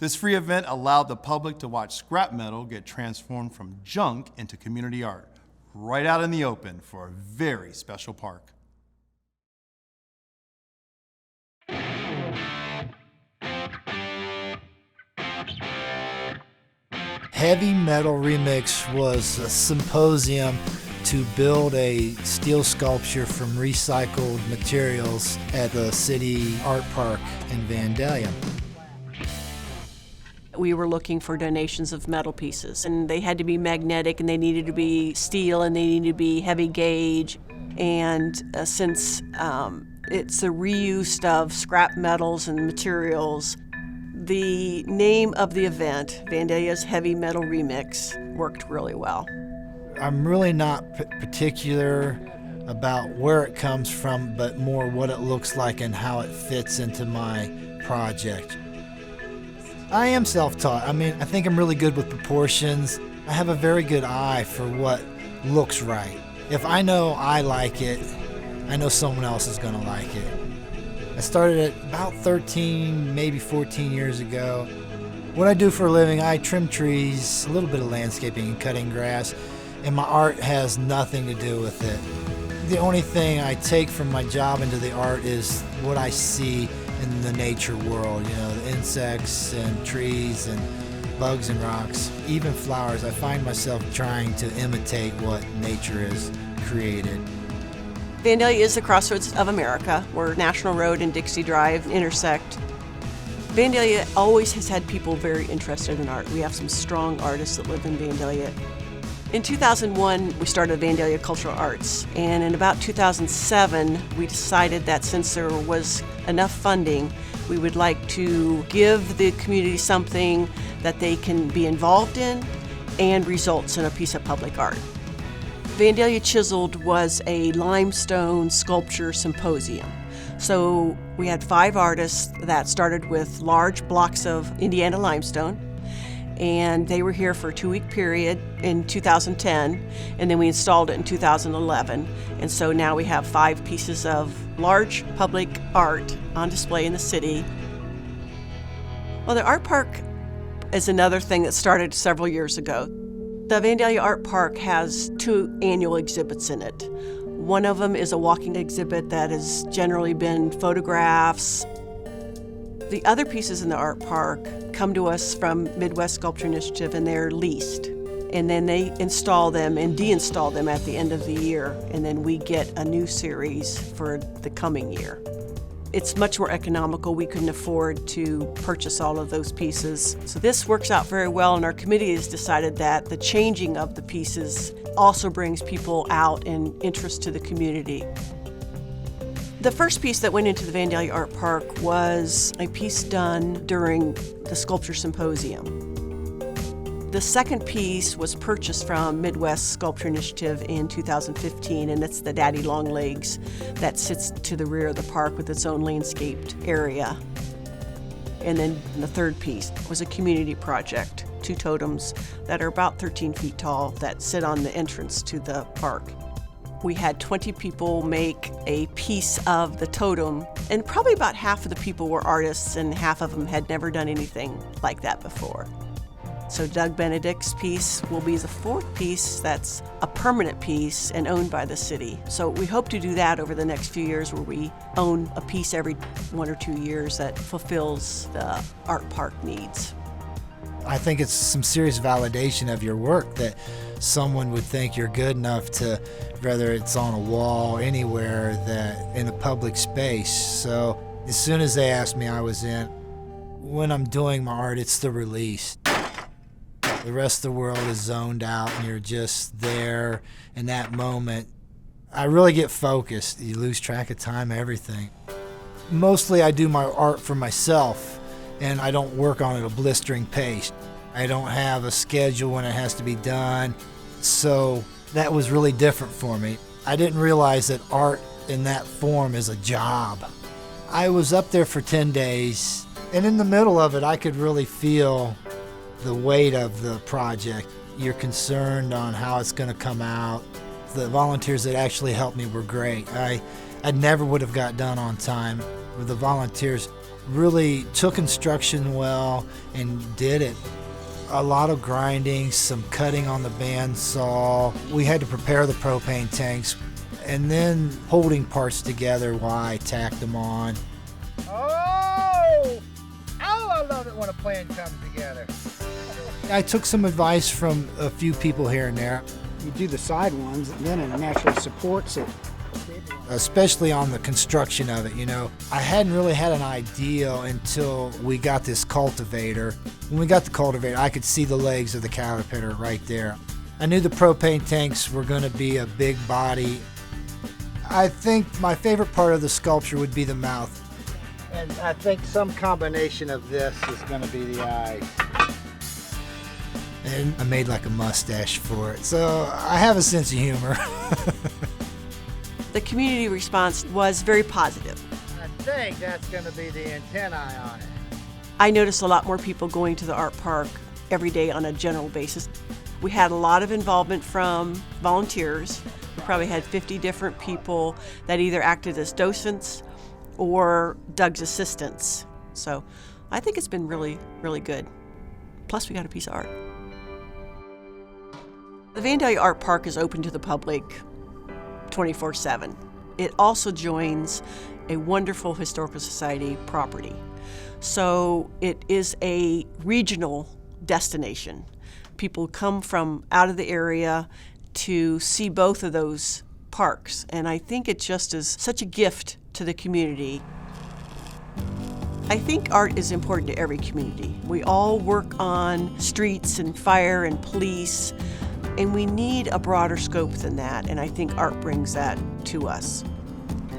This free event allowed the public to watch scrap metal get transformed from junk into community art, right out in the open for a very special park. Heavy Metal Remix was a symposium to build a steel sculpture from recycled materials at the City Art Park in Vandalia. We were looking for donations of metal pieces, and they had to be magnetic, and they needed to be steel, and they needed to be heavy gauge. And since it's the reuse of scrap metals and materials, the name of the event, Vandalia's Heavy Metal Remix, worked really well. I'm really not particular about where it comes from, but more what it looks like and how it fits into my project. I am self-taught. I think I'm really good with proportions. I have a very good eye for what looks right. If I know I like it, I know someone else is going to like it. I started it about 13, maybe 14 years ago. What I do for a living, I trim trees, a little bit of landscaping and cutting grass, and my art has nothing to do with it. The only thing I take from my job into the art is what I see in the nature world, the insects and trees and bugs and rocks, even flowers. I find myself trying to imitate what nature has created. Vandalia is the crossroads of America, where National Road and Dixie Drive intersect. Vandalia always has had people very interested in art. We have some strong artists that live in Vandalia. In 2001, we started Vandalia Cultural Arts, and in about 2007, we decided that since there was enough funding, we would like to give the community something that they can be involved in and results in a piece of public art. Vandalia Chiseled was a limestone sculpture symposium. So we had 5 artists that started with large blocks of Indiana limestone, and they were here for a 2-week period in 2010, and then we installed it in 2011. And so now we have 5 pieces of large public art on display in the city. Well, the art park is another thing that started several years ago. The Vandalia Art Park has 2 annual exhibits in it. One of them is a walking exhibit that has generally been photographs. The other pieces in the art park come to us from Midwest Sculpture Initiative, and they're leased. And then they install them and deinstall them at the end of the year, and then we get a new series for the coming year. It's much more economical. We couldn't afford to purchase all of those pieces. So this works out very well, and our committee has decided that the changing of the pieces also brings people out and interest to the community. The first piece that went into the Vandalia Art Park was a piece done during the Sculpture Symposium. The second piece was purchased from Midwest Sculpture Initiative in 2015, and it's the Daddy Longlegs that sits to the rear of the park with its own landscaped area. And then the third piece was a community project, 2 totems that are about 13 feet tall that sit on the entrance to the park. We had 20 people make a piece of the totem, and probably about half of the people were artists and half of them had never done anything like that before. So Doug Benedict's piece will be the 4th piece that's a permanent piece and owned by the city. So we hope to do that over the next few years, where we own a piece every 1 or 2 years that fulfills the art park needs. I think it's some serious validation of your work that someone would think you're good enough to, whether it's on a wall, anywhere, that in a public space. So as soon as they asked me, I was in. When I'm doing my art, it's the release. The rest of the world is zoned out, and you're just there in that moment. I really get focused. You lose track of time, everything. Mostly I do my art for myself, and I don't work on it at a blistering pace. I don't have a schedule when it has to be done, so that was really different for me. I didn't realize that art in that form is a job. I was up there for 10 days, and in the middle of it, I could really feel the weight of the project. You're concerned on how it's going to come out. The volunteers that actually helped me were great. I never would have got done on time. With the volunteers, really took construction well and did it. A lot of grinding, some cutting on the bandsaw. We had to prepare the propane tanks and then holding parts together while I tacked them on. Oh, I love it when a plan comes together. I took some advice from a few people here and there, You do the side ones, and then it naturally supports it. especially on the construction of it, you know. I hadn't really had an idea until we got this cultivator. When we got the cultivator, I could see the legs of the Caterpillar right there. I knew the propane tanks were going to be a big body. I think my favorite part of the sculpture would be the mouth. And I think some combination of this is going to be the eyes. And I made like a mustache for it. So I have a sense of humor. The community response was very positive. I think that's going to be the antennae on it. I noticed a lot more people going to the art park every day on a general basis. We had a lot of involvement from volunteers. We probably had 50 different people that either acted as docents or Doug's assistants. So I think it's been really, really good. Plus we got a piece of art. The Vandalia Art Park is open to the public 24/7. It also joins a wonderful Historical Society property. So it is a regional destination. People come from out of the area to see both of those parks, and I think it just is such a gift to the community. I think art is important to every community. We all work on streets and fire and police, and we need a broader scope than that, and I think art brings that to us.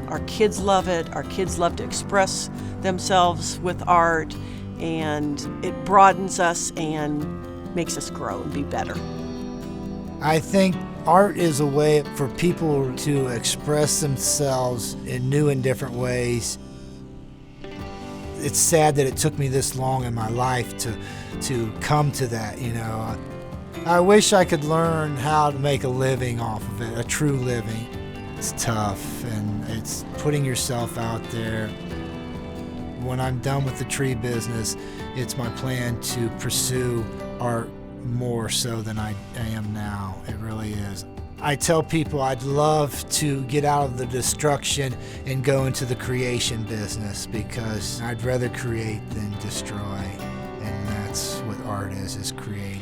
Our kids love it. Our kids love to express themselves with art, and it broadens us and makes us grow and be better. I think art is a way for people to express themselves in new and different ways. It's sad that it took me this long in my life to come to that, you know. I wish I could learn how to make a living off of it, a true living. It's tough, and it's putting yourself out there. When I'm done with the tree business, it's my plan to pursue art more so than I am now. It really is. I tell people I'd love to get out of the destruction and go into the creation business, because I'd rather create than destroy, and that's what art is creating.